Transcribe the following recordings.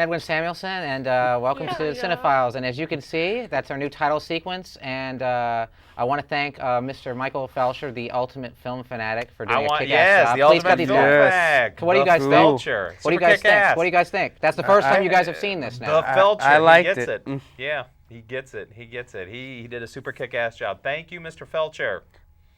Edwin Samuelson, and welcome to CineFiles. And as you can see, that's our new title sequence. And I want to thank Mr. Michael Felcher, the ultimate film fanatic, for doing a kick-ass job. Yes, the ultimate film fanatic. So what do you guys think? Felcher. What do you guys think? What do you guys think? That's the first time you guys have seen this now. The Felcher. I liked he gets it. Yeah, he gets it. He gets it. He did a super kick-ass job. Thank you, Mr. Felcher.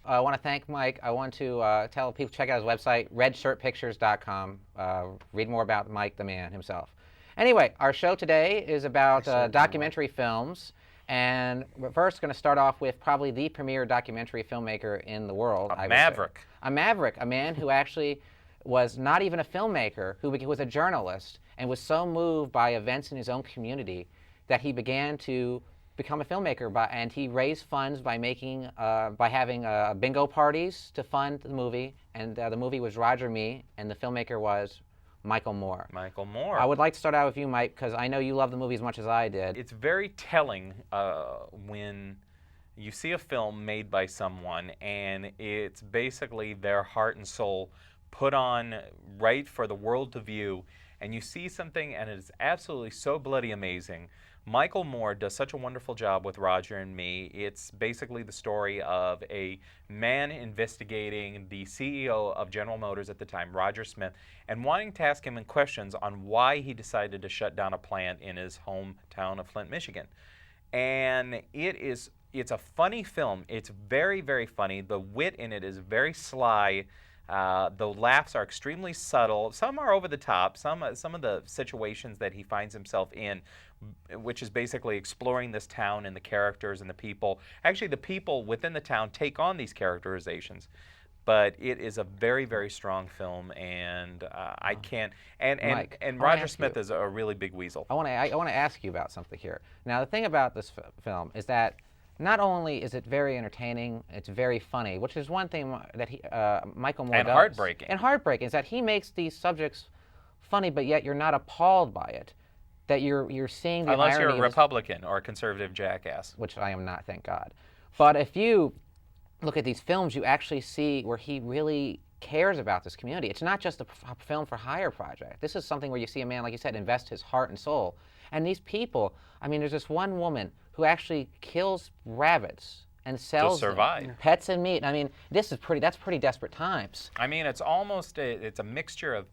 I want to thank Mike. I want to tell people to check out his website, redshirtpictures.com. Read more about Mike, the man himself. Anyway, our show today is about documentary films. And we're first going to start off with probably the premier documentary filmmaker in the world. A maverick. A maverick, a man who actually was not even a filmmaker, who was a journalist, and was so moved by events in his own community that he began to become a filmmaker, and he raised funds by having bingo parties to fund the movie, and the movie was Roger Me, and the filmmaker was Michael Moore. Michael Moore. I would like to start out with you, Mike, because I know you love the movie as much as I did. It's very telling when you see a film made by someone, and it's basically their heart and soul put on right for the world to view, and you see something, and it's absolutely so bloody amazing. Michael Moore does such a wonderful job with Roger and Me. It's basically the story of a man investigating the CEO of General Motors at the time, Roger Smith, and wanting to ask him questions on why he decided to shut down a plant in his hometown of Flint, Michigan. And it's a funny film. It's very, very funny. The wit in it is very sly. The laughs are extremely subtle. Some are over the top. Some of the situations that he finds himself in, which is basically exploring this town and the characters and the people. Actually, the people within the town take on these characterizations. But it is a very, very strong film, and I can't. Mike, and Roger Smith is a really big weasel. I want to ask you about something here. Now, the thing about this film is that not only is it very entertaining, it's very funny, which is one thing that Michael Moore does. And heartbreaking. And heartbreaking is that he makes these subjects funny, but yet you're not appalled by it. That you're seeing the irony. Unless you're a Republican or a conservative jackass. Which I am not, thank God. But if you look at these films, you actually see where he really cares about this community. It's not just a film for hire project. This is something where you see a man, like you said, invest his heart and soul. And these people, I mean, there's this one woman who actually kills rabbits and sells to survive. Them, pets and meat. I mean, that's pretty desperate times. I mean, it's almost it's a mixture of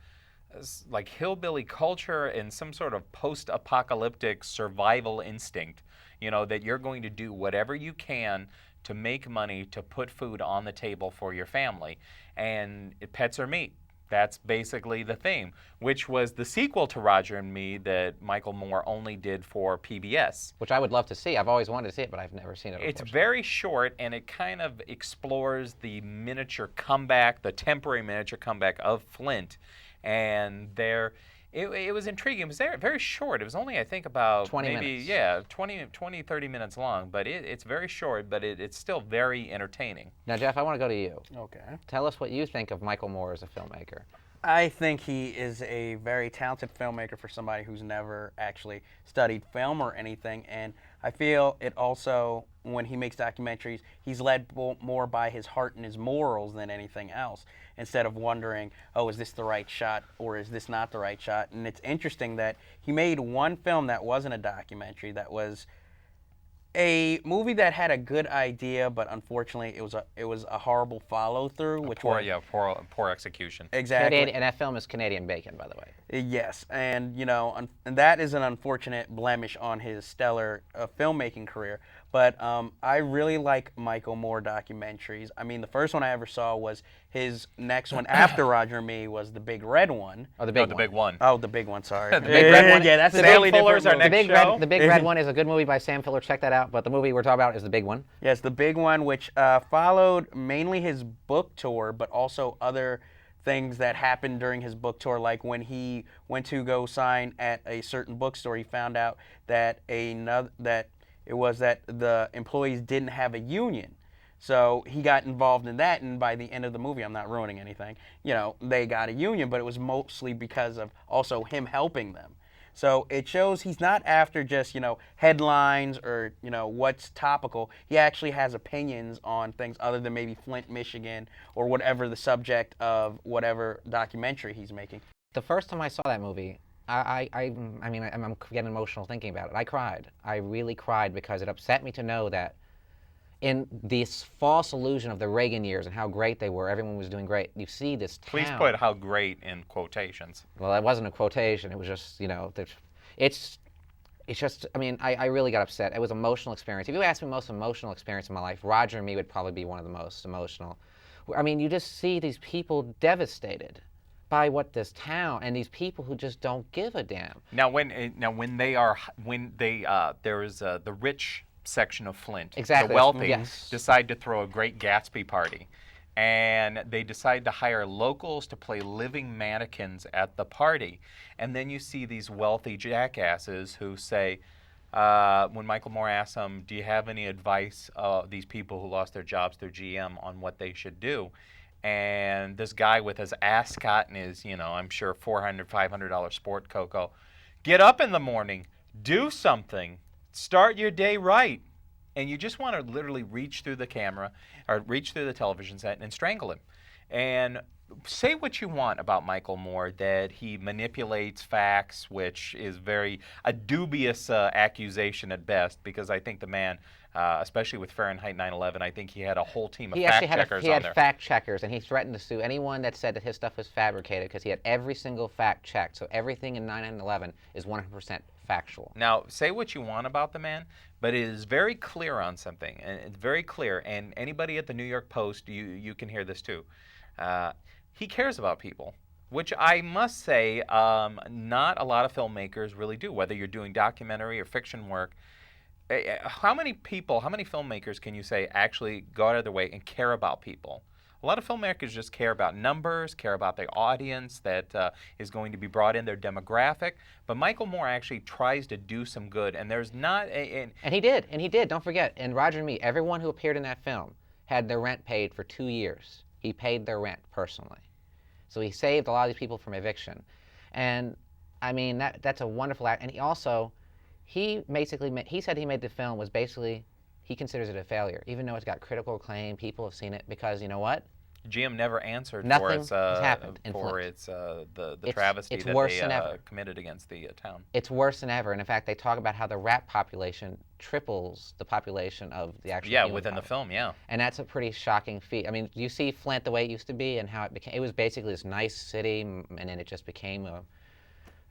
like hillbilly culture and some sort of post-apocalyptic survival instinct, that you're going to do whatever you can to make money to put food on the table for your family. And pets are meat. That's basically the theme, which was the sequel to Roger and Me that Michael Moore only did for PBS. Which I would love to see. I've always wanted to see it, but I've never seen it. It's very short, and it kind of explores the miniature comeback, the temporary miniature comeback of Flint. And it was intriguing. It was very short. It was only, I think, about 20 minutes. Yeah, 20, 30 minutes long. But it's very short, but it's still very entertaining. Now, Jeff, I want to go to you. Okay. Tell us what you think of Michael Moore as a filmmaker. I think he is a very talented filmmaker for somebody who's never actually studied film or anything. And I feel it also, when he makes documentaries, he's led more by his heart and his morals than anything else, instead of wondering, oh, is this the right shot or is this not the right shot? And it's interesting that he made one film that wasn't a documentary, that was a movie that had a good idea, but unfortunately it was a horrible follow through. Poor execution. Exactly. And that film is Canadian Bacon, by the way. Yes, and and that is an unfortunate blemish on his stellar filmmaking career. But I really like Michael Moore documentaries. I mean, the first one I ever saw was his next one after Roger and Me was the Big Red one. Oh, the big one. Oh, the big one. Sorry. The Big Red one. Yeah, that's Sam totally Fuller's different. our next show. The Big Red one is a good movie by Sam Fuller. Check that out. But the movie we're talking about is the big one. Yes, the big one, which followed mainly his book tour, but also other things that happened during his book tour, like when he went to go sign at a certain bookstore, he found out that the employees didn't have a union. So he got involved in that, and by the end of the movie, I'm not ruining anything, they got a union, but it was mostly because of also him helping them. So it shows he's not after just, headlines or, what's topical. He actually has opinions on things other than maybe Flint, Michigan, or whatever the subject of whatever documentary he's making. The first time I saw that movie, I mean, I'm getting emotional thinking about it. I cried. I really cried because it upset me to know that in this false illusion of the Reagan years and how great they were, everyone was doing great. You see this town. Please put how great in quotations. Well, that wasn't a quotation. It was just, it's just, I mean, I really got upset. It was an emotional experience. If you ask me most emotional experience in my life, Roger and Me would probably be one of the most emotional. I mean, you just see these people devastated by what this town and these people who just don't give a damn. Now, when there is the rich section of Flint, Exactly. the wealthy, Yes. decide to throw a great Gatsby party, and they decide to hire locals to play living mannequins at the party, and then you see these wealthy jackasses who say, when Michael Moore asks them, "Do you have any advice these people who lost their jobs through GM on what they should do?" And this guy with his ascot and his, I'm sure $400, $500 sport coat, get up in the morning, do something, start your day right. And you just want to literally reach through the camera or reach through the television set and strangle him. And say what you want about Michael Moore, that he manipulates facts, which is a dubious accusation at best, because I think the man, especially with Fahrenheit 9/11, I think he had a whole team of fact checkers He had on there. fact checkers, and he threatened to sue anyone that said that his stuff was fabricated because he had every single fact checked. So everything in 9/11 is 100% factual. Now, say what you want about the man, but it is very clear on something, and it's very clear. And anybody at the New York Post, you can hear this too. He cares about people, which I must say, not a lot of filmmakers really do. Whether you're doing documentary or fiction work, how many filmmakers can you say actually go out of their way and care about people? A lot of filmmakers just care about numbers, care about the audience that is going to be brought in, their demographic. But Michael Moore actually tries to do some good, and there's not And he did. Don't forget, in Roger and Me, everyone who appeared in that film had their rent paid for 2 years. He paid their rent personally. So he saved a lot of these people from eviction. And I mean, that's a wonderful act. And he said he made the film was basically, he considers it a failure, even though it's got critical acclaim, people have seen it, because you know what? GM never answered Nothing for its has happened in for Flint. its the travesty it's that worse they than ever. committed against the town. It's worse than ever. And in fact, they talk about how the rat population triples the population of the actual human Within the population. film, yeah. And that's a pretty shocking feat. I mean, you see Flint the way it used to be and how it became. It was basically this nice city, and then it just became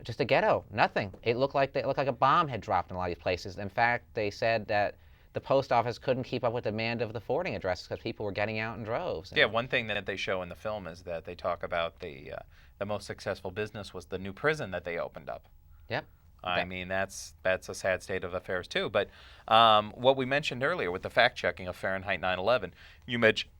just a ghetto. Nothing. It looked like a bomb had dropped in a lot of these places. In fact, they said that the post office couldn't keep up with the demand of the forwarding addresses because people were getting out in droves. Yeah, one thing that they show in the film is that they talk about the most successful business was the new prison that they opened up. Yep. I mean, that's a sad state of affairs too. But what we mentioned earlier with the fact checking of Fahrenheit 9/11, you mentioned,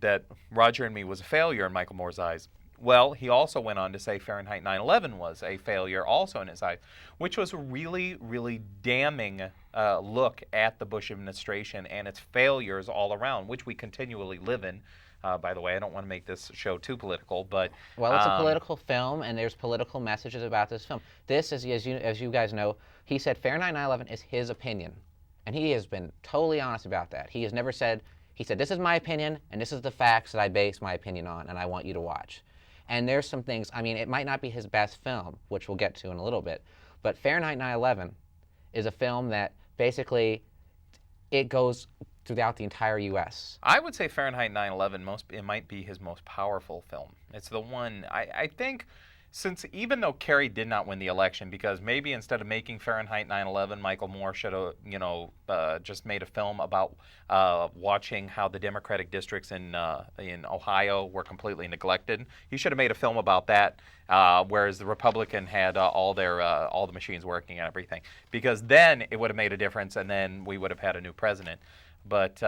that Roger and Me was a failure in Michael Moore's eyes. Well, he also went on to say Fahrenheit 9/11 was a failure also in his eyes, which was a really, really damning look at the Bush administration and its failures all around, which we continually live in. By the way, I don't want to make this show too political, but well, it's a political film, and there's political messages about this film. This, as you guys know, he said Fahrenheit 9/11 is his opinion, and he has been totally honest about that. He has never said, he said, this is my opinion, and this is the facts that I base my opinion on, and I want you to watch. And there's some things, I mean, it might not be his best film, which we'll get to in a little bit, but Fahrenheit 9/11 is a film that basically, it goes throughout the entire U.S. I would say Fahrenheit 9/11, it might be his most powerful film. It's the one, I think, since even though Kerry did not win the election, because maybe instead of making Fahrenheit 9/11, Michael Moore should have, just made a film about watching how the Democratic districts in Ohio were completely neglected. He should have made a film about that, whereas the Republican had all the machines working and everything, because then it would have made a difference, and then we would have had a new president. But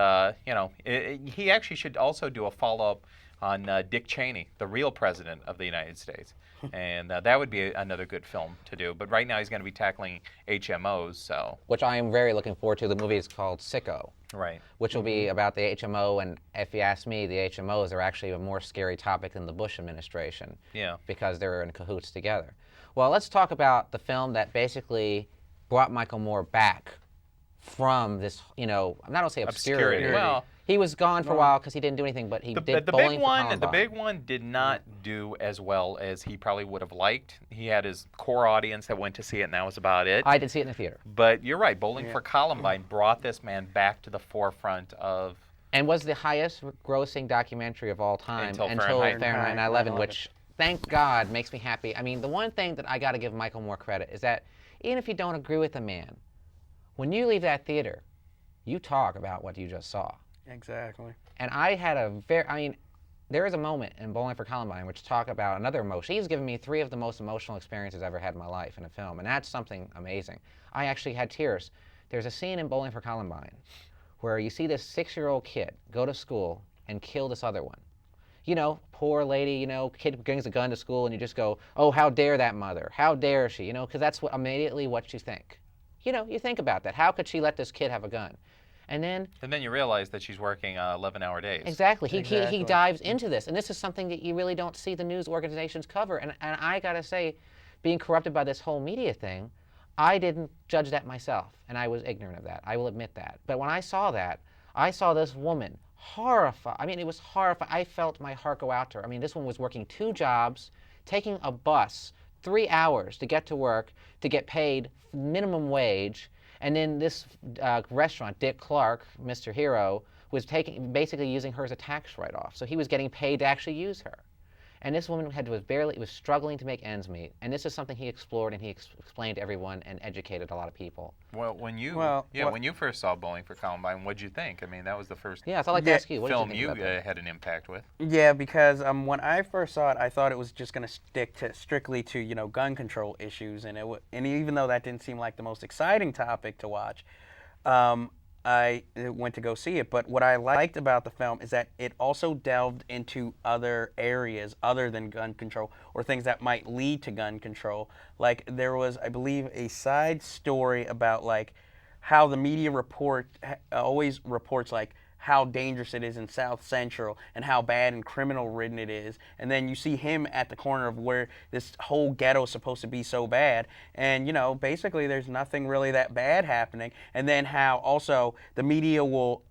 he actually should also do a follow-up on Dick Cheney, the real president of the United States. And that would be another good film to do. But right now he's going to be tackling HMOs, so. Which I am very looking forward to. The movie is called SiCKO. Right. Which will be about the HMO, and if you ask me, the HMOs are actually a more scary topic than the Bush administration. Yeah. Because they're in cahoots together. Well, let's talk about the film that basically brought Michael Moore back from this, I'm not going to say obscurity. Well, He was gone for a while because he didn't do anything, but he did The Bowling big for one, Columbine. the big one did not do as well as he probably would have liked. He had his core audience that went to see it, and that was about it. I did see it in the theater. But you're right, Bowling for Columbine brought this man back to the forefront of. And was the highest grossing documentary of all time Until Fahrenheit Fahrenheit 9/11, which, thank God, makes me happy. I mean, the one thing that I got to give Michael Moore credit is that even if you don't agree with the man, when you leave that theater, you talk about what you just saw. Exactly. And I had there is a moment in Bowling for Columbine which talk about another emotion. He's given me 3 of the most emotional experiences I've ever had in my life in a film, and that's something amazing. I actually had tears. There's a scene in Bowling for Columbine where you see this 6-year-old kid go to school and kill this other one. You know, poor lady, you know, kid brings a gun to school and you just go, oh, how dare that mother? How dare she? You know, because that's immediately what you think. You know, you think about that. How could she let this kid have a gun? And then you realize that she's working 11-hour days. Exactly. He dives into this. And this is something that you really don't see the news organizations cover. And I got to say, being corrupted by this whole media thing, I didn't judge that myself. And I was ignorant of that. I will admit that. But when I saw that, I saw this woman horrified. I mean, it was horrifying. I felt my heart go out to her. I mean, this woman was working 2 jobs, taking a bus 3 hours to get to work, to get paid minimum wage. And then this restaurant, Dick Clark, Mr. Hero, was basically using her as a tax write-off. So he was getting paid to actually use her. And this woman was struggling to make ends meet. And this is something he explored and he explained to everyone and educated a lot of people. Well, when you first saw Bowling for Columbine, what'd you think? I mean, that was the first so I'd like to ask you, what film did you think about that? had an impact with. Yeah, because when I first saw it, I thought it was just going to stick to strictly to gun control issues, and and even though that didn't seem like the most exciting topic to watch, I went to go see it. But what I liked about the film is that it also delved into other areas other than gun control or things that might lead to gun control. Like there was, I believe, a side story about like how the media always reports like how dangerous it is in South Central and how bad and criminal-ridden it is. And then you see him at the corner of where this whole ghetto is supposed to be so bad. And, you know, basically there's nothing really that bad happening. And then how also the media will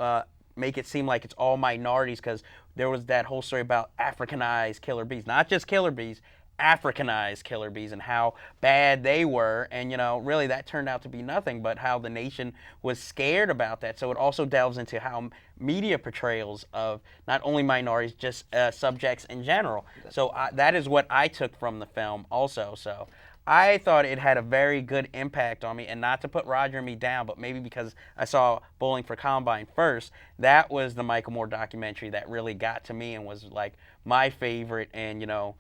make it seem like it's all minorities because there was that whole story about Africanized killer bees. Not just killer bees, Africanized killer bees and how bad they were, and you know, really that turned out to be nothing but how the nation was scared about that. So it also delves into how media portrayals of not only minorities, just subjects in general. So that is what I took from the film also. So I thought it had a very good impact on me, and not to put Roger and me down, but maybe because I saw Bowling for Columbine first, that was the Michael Moore documentary that really got to me and was like my favorite, and you know,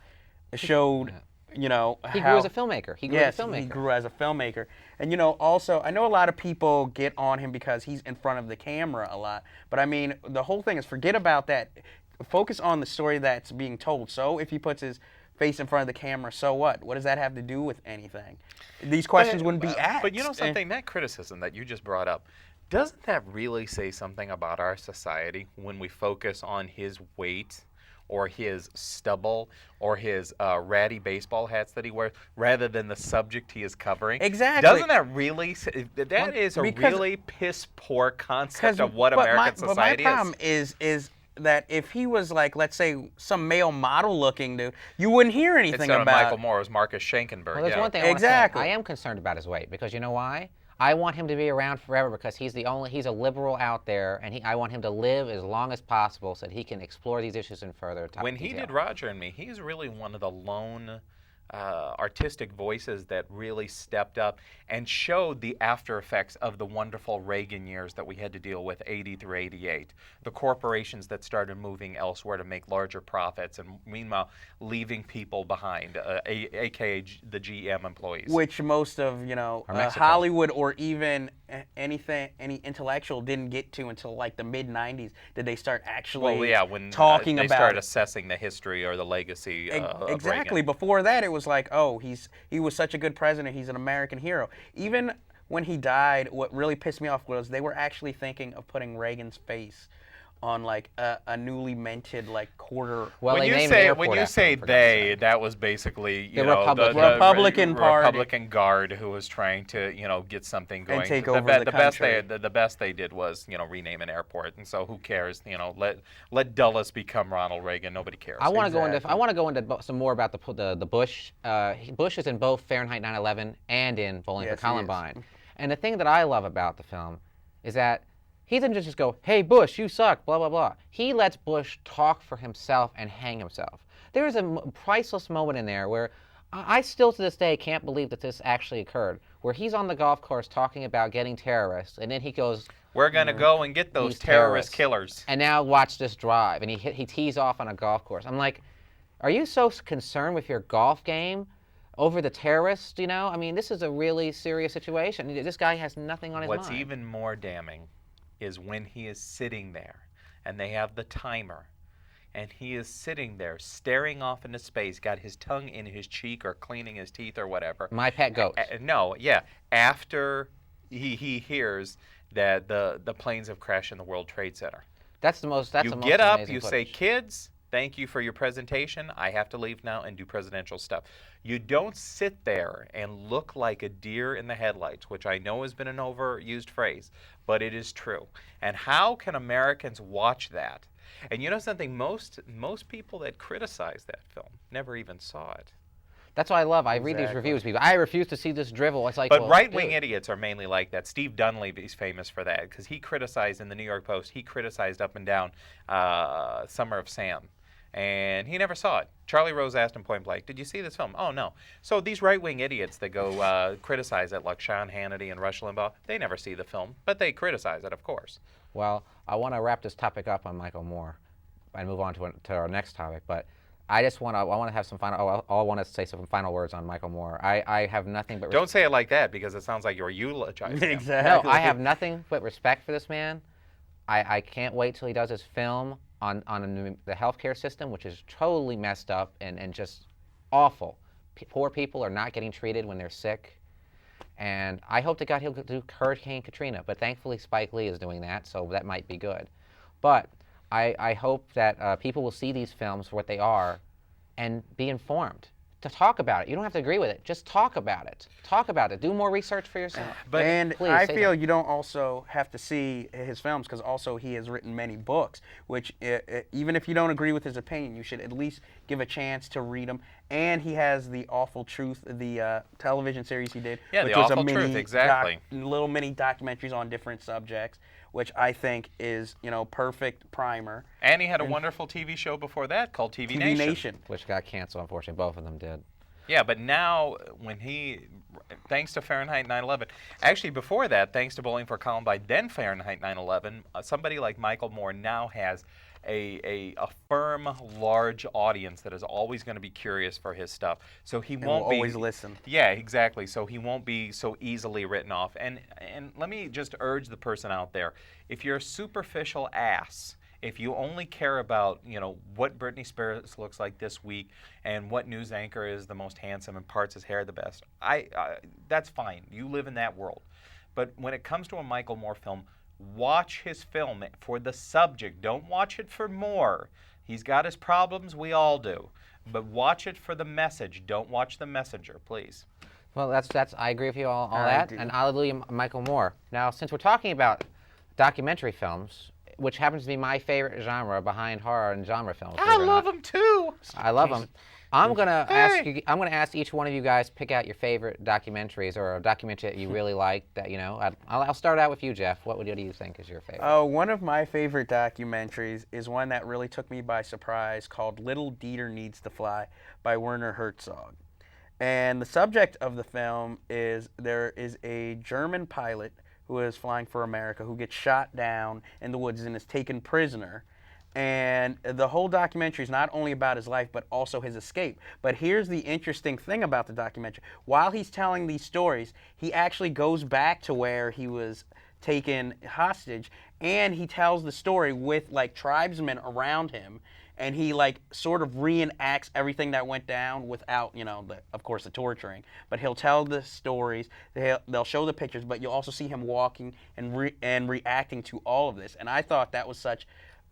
showed, you know, he grew as a filmmaker. He grew as a filmmaker. And, you know, also, I know a lot of people get on him because he's in front of the camera a lot. But, I mean, the whole thing is forget about that. Focus on the story that's being told. So if he puts his face in front of the camera, so what? What does that have to do with anything? These questions wouldn't be asked. But you know something, that criticism that you just brought up, doesn't that really say something about our society when we focus on his weight or his stubble, or his ratty baseball hats that he wears, rather than the subject he is covering? Exactly. Doesn't that really, that is a really piss poor concept of what American society is. But my problem is that if he was like, let's say, some male model looking dude, you wouldn't hear anything Instead about of Michael Moore, it was Marcus Schenkenberg. Well, there's one thing I want to say. I am concerned about his weight, because you know why? I want him to be around forever because he's a liberal out there, and I want him to live as long as possible so that he can explore these issues in further detail. When he did Roger and Me, he's really one of the lone artistic voices that really stepped up and showed the after effects of the wonderful Reagan years that we had to deal with, 80 through 88. The corporations that started moving elsewhere to make larger profits, and meanwhile leaving people behind, aka the GM employees. Which most of, you know, Hollywood or even any intellectual didn't get to until like the mid 90s. Did they start actually when talking they about started assessing the history or the legacy of exactly. Reagan. Before that, it was like, oh, he was such a good president, he's an American hero. Even when he died, what really pissed me off was they were actually thinking of putting Reagan's face on like a newly minted like quarter. Well, when they you named say an when airport you after say him, for God's they, sake. that was basically The Republican- Republican Party. Republican Guard who was trying to get something going. take over the country. The best they did was rename an airport, and so who cares? Let Dulles become Ronald Reagan. Nobody cares. I want to Exactly. go into some more about the Bush. Bush is in both Fahrenheit 9/11 and in Bowling Yes, for he is. Columbine. And the thing that I love about the film is that he doesn't just go, "Hey Bush, you suck," blah blah blah. He lets Bush talk for himself and hang himself. There is a priceless moment in there where I still to this day can't believe that this actually occurred. Where he's on the golf course talking about getting terrorists, and then he goes, We're gonna go and get those These terrorist terrorists. killers. and now watch this drive, and he tees off on a golf course. I'm like, are you so concerned with your golf game over the terrorists? I mean, this is a really serious situation. This guy has nothing on his What's mind. even more damning is when he is sitting there, and they have the timer, and he is sitting there staring off into space, got his tongue in his cheek or cleaning his teeth or whatever. My pet goat. No, yeah. After he hears that the planes have crashed in the World Trade Center. That's the most. That's You the most get up, amazing you say, footage. "Kids, thank you for your presentation. I have to leave now and do presidential stuff." You don't sit there and look like a deer in the headlights, which I know has been an overused phrase, but it is true. And how can Americans watch that? And you know something? Most people that criticize that film never even saw it. That's what I love. I read these Exactly. reviews. People, I refuse to see this drivel. It's like, But well, right-wing dude, idiots are mainly like that. Steve Dunleavy is famous for that because he criticized in the New York Post. He criticized up and down Summer of Sam, and he never saw it. Charlie Rose asked him point blank, "Did you see this film?" "Oh no." So these right-wing idiots that go criticize it, like Sean Hannity and Rush Limbaugh, they never see the film, but they criticize it, of course. Well, I want to wrap this topic up on Michael Moore and move on to our next topic. But I want to have some final. I want to say some final words on Michael Moore. I have nothing but Don't say it like that because it sounds like you're eulogizing him. no. Exactly. I have nothing but respect for this man. I can't wait till he does his film on the healthcare system, which is totally messed up and just awful. Poor people are not getting treated when they're sick. And I hope to God he'll do Hurricane Katrina, but thankfully Spike Lee is doing that, so that might be good. But I hope that people will see these films for what they are and be informed. To talk about it. You don't have to agree with it. Just talk about it. Talk about it. Do more research for yourself. But And please I say feel that. you don't also have to see his films because also he has written many books, which even if you don't agree with his opinion, you should at least give a chance to read them. And he has The Awful Truth, the television series he did, Yeah, which The was Awful a Truth, mini exactly. little mini documentaries on different subjects, which I think is perfect primer. and he had a wonderful TV show before that called TV TV Nation. Nation. Which got canceled, unfortunately. Both of them did. Yeah, but now thanks to Fahrenheit 9/11, actually before that, thanks to Bowling for Columbine, then Fahrenheit 9/11, somebody like Michael Moore now has a firm, large audience that is always going to be curious for his stuff. So he And won't will be always listen. Yeah, exactly. So he won't be so easily written off. And let me just urge the person out there: if you're a superficial ass, if you only care about, what Britney Spears looks like this week and what news anchor is the most handsome and parts his hair the best, that's fine. You live in that world. But when it comes to a Michael Moore film, watch his film for the subject. Don't watch it for more. He's got his problems, we all do. But watch it for the message. Don't watch the messenger, please. Well, that's. I agree with you all I that. do. And hallelujah, Michael Moore. Now, since we're talking about documentary films, which happens to be my favorite genre behind horror and genre films. I love him too. I love them. I'm gonna ask Hey. you. I'm gonna ask each one of you guys pick out your favorite documentaries or a documentary that you really like. That I'll start out with you, Jeff. What do you think is your favorite? One of my favorite documentaries is one that really took me by surprise called Little Dieter Needs to Fly by Werner Herzog. And the subject of the film is there is a German pilot who is flying for America who gets shot down in the woods and is taken prisoner. And the whole documentary is not only about his life, but also his escape. But here's the interesting thing about the documentary. While he's telling these stories, he actually goes back to where he was taken hostage, and he tells the story with tribesmen around him, and he sort of reenacts everything that went down without, of course, the torturing. But he'll tell the stories, they'll show the pictures, but you'll also see him walking and reacting to all of this. And I thought that was such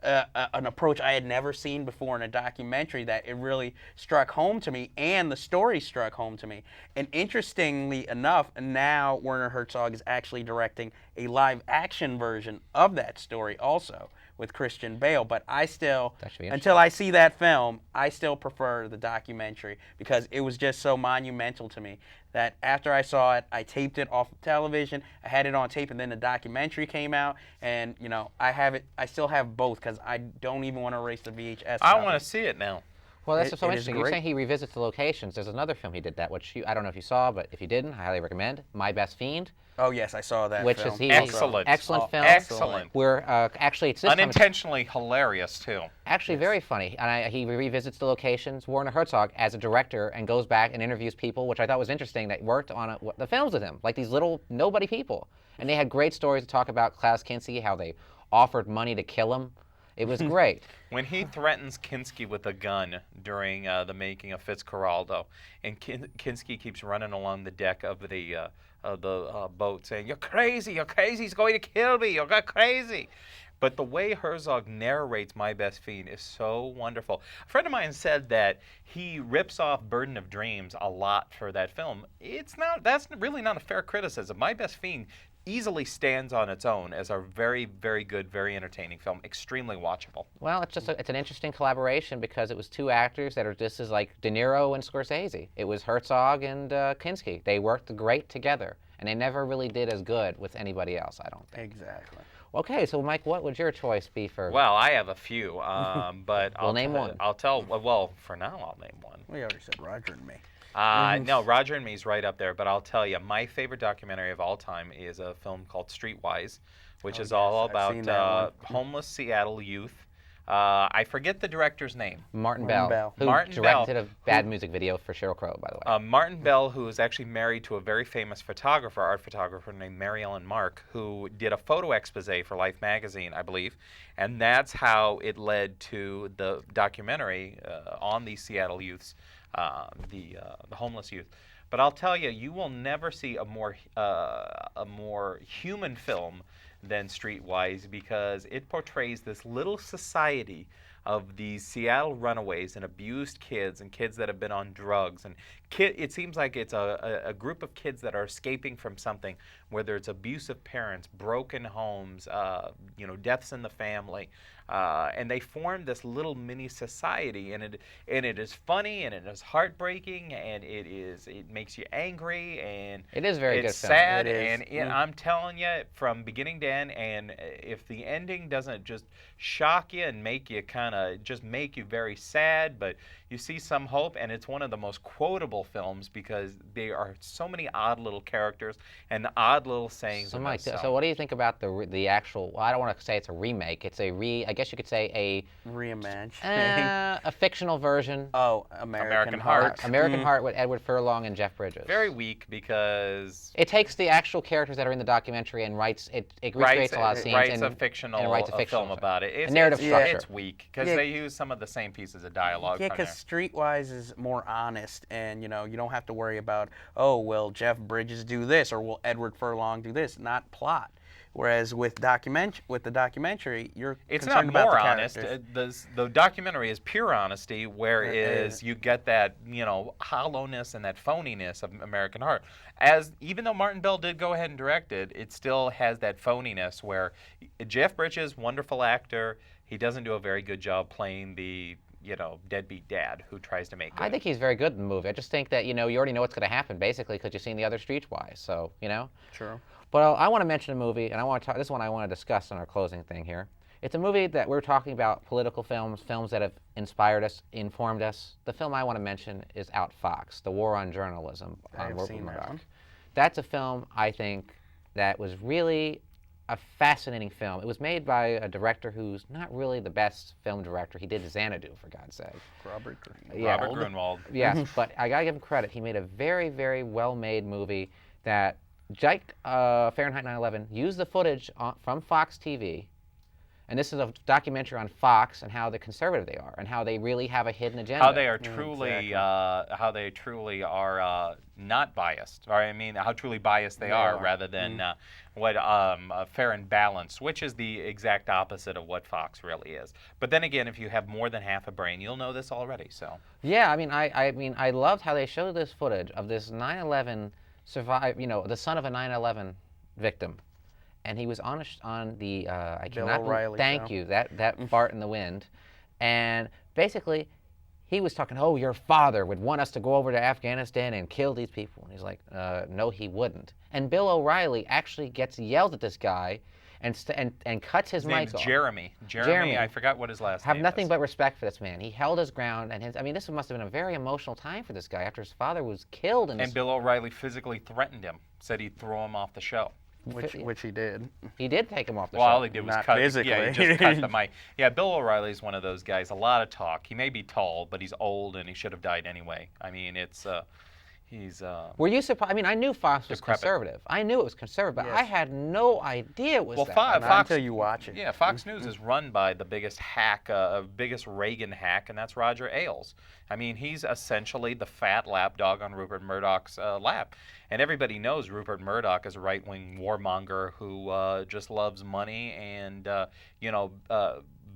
an approach I had never seen before in a documentary that it really struck home to me, and the story struck home to me. And interestingly enough, now Werner Herzog is actually directing a live action version of that story also with Christian Bale. But I still, until I see that film, I still prefer the documentary because it was just so monumental to me that after I saw it, I taped it off of television. I had it on tape, and then the documentary came out, and you know, I have it. I still have both because I don't even want to erase the VHS. I want to see it now. Well, that's so interesting. You're saying he revisits the locations. There's another film he did that, which I don't know if you saw, but if you didn't, I highly recommend. My Best Fiend. Oh yes, I saw that. Which film. is excellent, excellent film. Excellent. Where actually it's this unintentionally hilarious too. Actually, very funny. And he revisits the locations. Werner Herzog as a director and goes back and interviews people, which I thought was interesting. That worked on the films with him, like these little nobody people, and they had great stories to talk about Klaus Kinski, how they offered money to kill him. It was great. When he threatens Kinski with a gun during the making of Fitzcarraldo, and Kinski keeps running along the deck of the boat saying, "You're crazy, he's going to kill me, you're crazy." But the way Herzog narrates My Best Fiend is so wonderful. A friend of mine said that he rips off Burden of Dreams a lot for that film. That's really not a fair criticism. My Best Fiend easily stands on its own as a very, very good, very entertaining film, extremely watchable. Well, it's an interesting collaboration because it was two actors that are just as like De Niro and Scorsese. It was Herzog and Kinski. They worked great together, and they never really did as good with anybody else, I don't think. Exactly. Okay, so Mike, what would your choice be for? Well, I have a few, but I'll name one. I'll tell. Well, for now, I'll name one. We already said Roger and Me. No, Roger and Me is right up there, but I'll tell you, my favorite documentary of all time is a film called Streetwise, which is all about homeless Seattle youth. I forget the director's name. Martin Bell. Who directed a bad music video for Sheryl Crow, by the way. Martin Bell, who is actually married to a very famous art photographer named Mary Ellen Mark, who did a photo expose for Life magazine, I believe, and that's how it led to the documentary on these Seattle youths. The homeless youth. But I'll tell you, you will never see a more human film than Streetwise because it portrays this little society of these Seattle runaways and abused kids and kids that have been on drugs. And it seems like it's a group of kids that are escaping from something, whether it's abusive parents, broken homes, deaths in the family. And they form this little mini society, and it is funny, and it is heartbreaking, and it makes you angry, and it is very it's good sad, film. and I'm telling you, from beginning to end, and if the ending doesn't just shock you and make you make you very sad, but you see some hope, and it's one of the most quotable films because there are so many odd little characters and odd little sayings. So, Mike, so what do you think about the actual? Well, I don't want to say it's a remake. It's I guess you could say a reimagining, a fictional version. Oh, American Heart. American Heart with Edward Furlong and Jeff Bridges. Very weak because it takes the actual characters that are in the documentary and recreates a lot of scenes and writes a fictional film about it. It's, a narrative structure. It's weak because they use some of the same pieces of dialogue. Yeah, because Streetwise is more honest, and you don't have to worry about, oh, will Jeff Bridges do this or will Edward Furlong do this? Not plot. Whereas with the documentary, you're concerned about the characters. It's not more honest. The documentary is pure honesty, whereas you get that hollowness and that phoniness of American Heart. Even though Martin Bell did go ahead and direct it, it still has that phoniness where Jeff Bridges, wonderful actor, he doesn't do a very good job playing the deadbeat dad who tries to make good. I think he's very good in the movie. I just think that, you already know what's going to happen, basically, because you've seen the other Streetwise, so, True. But I want to mention a movie, and this is one I want to discuss in our closing thing here. It's a movie that we're talking about, political films that have inspired us, informed us. The film I want to mention is Outfox, The War on Journalism. I've seen that one. That's a film, I think, that was really a fascinating film. It was made by a director who's not really the best film director. He did Xanadu, for God's sake. Robert Greenwald. Yeah. Robert Greenwald. Yes, but I gotta give him credit. He made a very, very well-made movie that, Fahrenheit 9/11, used the footage from Fox TV And this is a documentary on Fox and how the conservative they are and how they really have a hidden agenda. How they are truly, exactly. how they truly are not biased, or I mean, how truly biased they are, rather than what fair and balanced, which is the exact opposite of what Fox really is. But then again, if you have more than half a brain, you'll know this already. So Yeah, I mean, I loved how they showed this footage of this 9/11 the son of a 9/11 victim, and he was on the I Bill cannot O'Reilly thank show. you that fart in the wind, and basically he was talking. Oh, your father would want us to go over to Afghanistan and kill these people, and he's like, no, he wouldn't. And Bill O'Reilly actually gets yelled at this guy, and cuts his mic off. Jeremy. Jeremy, I forgot what his last name Have nothing is. but respect for this man. He held his ground, and I mean, this must have been a very emotional time for this guy after his father was killed. And Bill O'Reilly physically threatened him, said he'd throw him off the show. Which he did. He did take him off the Well, show. all he did was Not cut. physically. Yeah, he just cut the mic. Yeah, Bill O'Reilly's one of those guys. A lot of talk. He may be tall, but he's old, and he should have died anyway. I mean, he's. Were you surprised? I mean, I knew Fox was decrepit. conservative. I knew it was conservative, but Yes. I had no idea it was that. Well, Not Fox, until you watch it. Yeah, Fox News is run by the biggest hack, biggest Reagan hack, and that's Roger Ailes. I mean, he's essentially the fat lapdog on Rupert Murdoch's lap. And everybody knows Rupert Murdoch is a right-wing warmonger who just loves money and,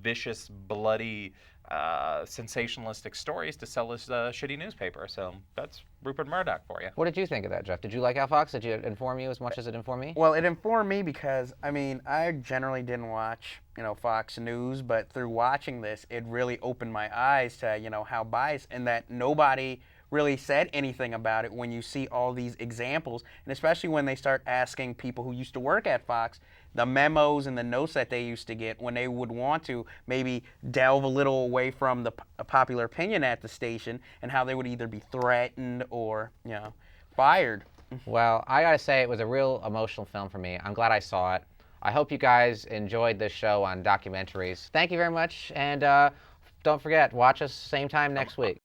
vicious, bloody, sensationalistic stories to sell his shitty newspaper. So that's Rupert Murdoch for you. What did you think of that, Jeff? Did you like how Fox? Did it inform you as much as it informed me? Well, it informed me because, I mean, I generally didn't watch, Fox News, but through watching this, it really opened my eyes to, how biased, and that nobody really said anything about it when you see all these examples, and especially when they start asking people who used to work at Fox the memos and the notes that they used to get when they would want to maybe delve a little away from the popular opinion at the station, and how they would either be threatened or, fired. Well, I gotta say, it was a real emotional film for me. I'm glad I saw it. I hope you guys enjoyed this show on documentaries. Thank you very much, and don't forget, watch us same time next week.